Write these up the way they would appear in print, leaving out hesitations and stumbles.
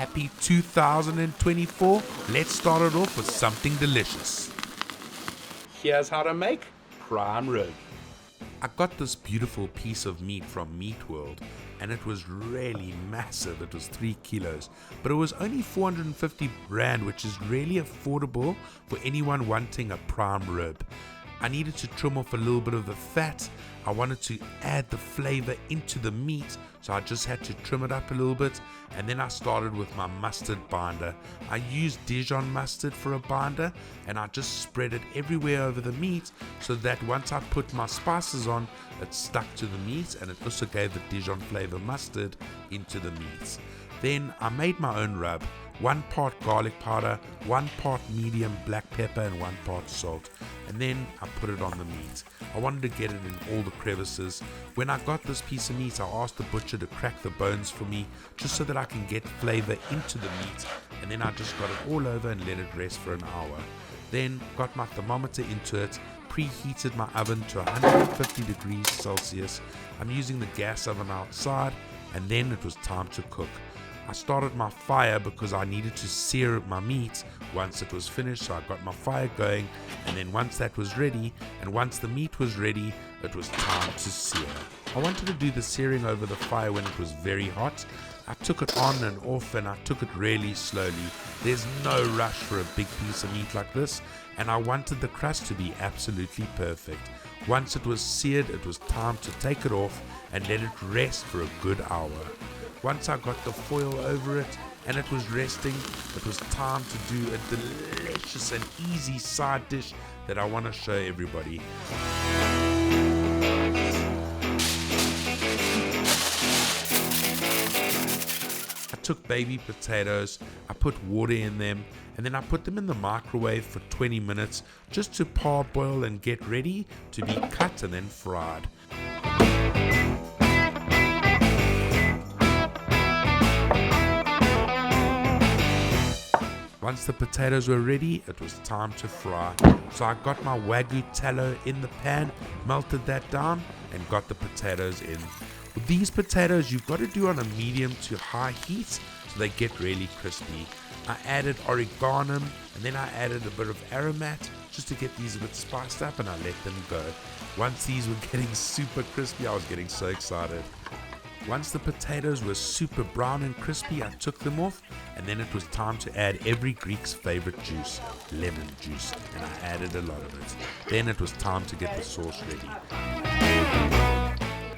Happy 2024. Let's start it off with something delicious. Here's how to make prime rib. I got this beautiful piece of meat from Meat World, and it was really massive. It was 3 kilos, but it was only 450 rand, which is really affordable for anyone wanting a prime rib. I needed to trim off a little bit of the fat. I wanted to add the flavor into the meat, so I just had to trim it up a little bit, and then I started with my mustard binder. I used Dijon mustard for a binder, and I just spread it everywhere over the meat so that once I put my spices on, it stuck to the meat, and it also gave the Dijon flavor mustard into the meat. Then I made my own rub. 1 part garlic powder, 1 part medium black pepper, and 1 part salt. And then I put it on the meat. I wanted to get it in all the crevices. When I got this piece of meat, I asked the butcher to crack the bones for me, just so that I can get flavor into the meat. And then I just got it all over and let it rest for an hour. Then got my thermometer into it, preheated my oven to 150 degrees Celsius. I'm using the gas oven outside, and then it was time to cook. I started my fire because I needed to sear my meat once it was finished, so I got my fire going, and then once that was ready, and once the meat was ready, it was time to sear. I wanted to do the searing over the fire when it was very hot. I took it on and off, and I took it really slowly. There's no rush for a big piece of meat like this, and I wanted the crust to be absolutely perfect. Once it was seared, it was time to take it off and let it rest for a good hour. Once I got the foil over it and it was resting, it was time to do a delicious and easy side dish that I want to show everybody. I took baby potatoes, I put water in them, and then I put them in the microwave for 20 minutes just to parboil and get ready to be cut and then fried. Once the potatoes were ready, it was time to fry. So I got my Wagyu tallow in the pan, melted that down, and got the potatoes in. With these potatoes, you've got to do on a medium to high heat so they get really crispy. I added oregano, and then I added a bit of aromat just to get these a bit spiced up, and I let them go. Once these were getting super crispy, I was getting so excited. Once the potatoes were super brown and crispy, I took them off, and then it was time to add every Greek's favorite juice, lemon juice, and I added a lot of it. Then it was time to get the sauce ready.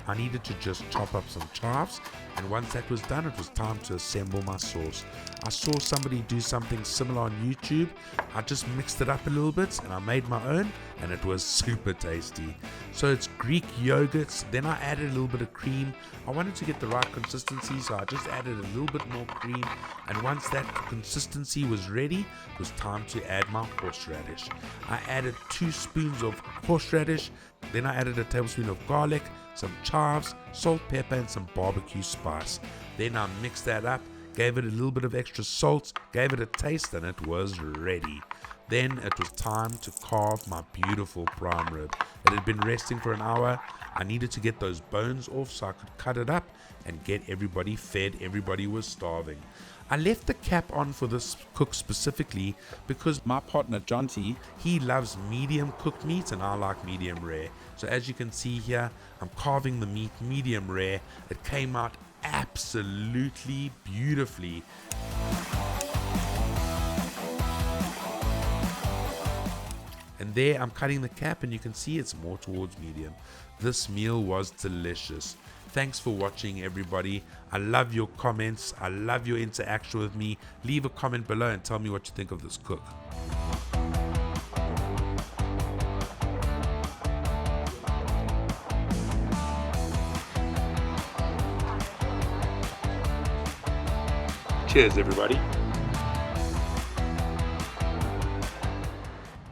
I needed to just chop up some chives, and once that was done, it was time to assemble my sauce. I saw somebody do something similar on YouTube. I just mixed it up a little bit and I made my own, and it was super tasty. So it's Greek yogurt, then I added a little bit of cream. I wanted to get the right consistency, so I just added a little bit more cream, and once that consistency was ready, it was time to add my horseradish. I added 2 spoons of horseradish, then I added a tablespoon of garlic, some chives, salt, pepper, and some barbecue spice. Then I mixed that up, gave it a little bit of extra salt, gave it a taste, and it was ready. Then it was time to carve my beautiful prime rib. It had been resting for an hour. I needed to get those bones off so I could cut it up and get everybody fed. Everybody was starving. I left the cap on for this cook specifically because my partner Jonty, he loves medium cooked meat and I like medium rare. So as you can see here, I'm carving the meat medium rare. It came out absolutely beautifully. And there I'm cutting the cap and you can see it's more towards medium. This meal was delicious. Thanks for watching, everybody. I love your comments. I love your interaction with me. Leave a comment below and tell me what you think of this cook. Cheers, everybody.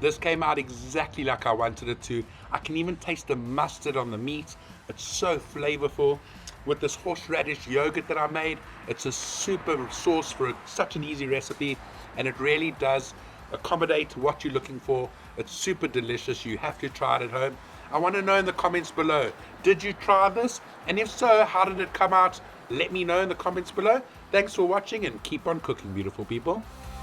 This came out exactly like I wanted it to. I can even taste the mustard on the meat. It's so flavorful. With this horseradish yogurt that I made, it's a super sauce for such an easy recipe, and it really does accommodate what you're looking for. It's super delicious. You have to try it at home. I want to know in the comments below, did you try this? And if so, how did it come out? Let me know in the comments below. Thanks for watching and keep on cooking, beautiful people.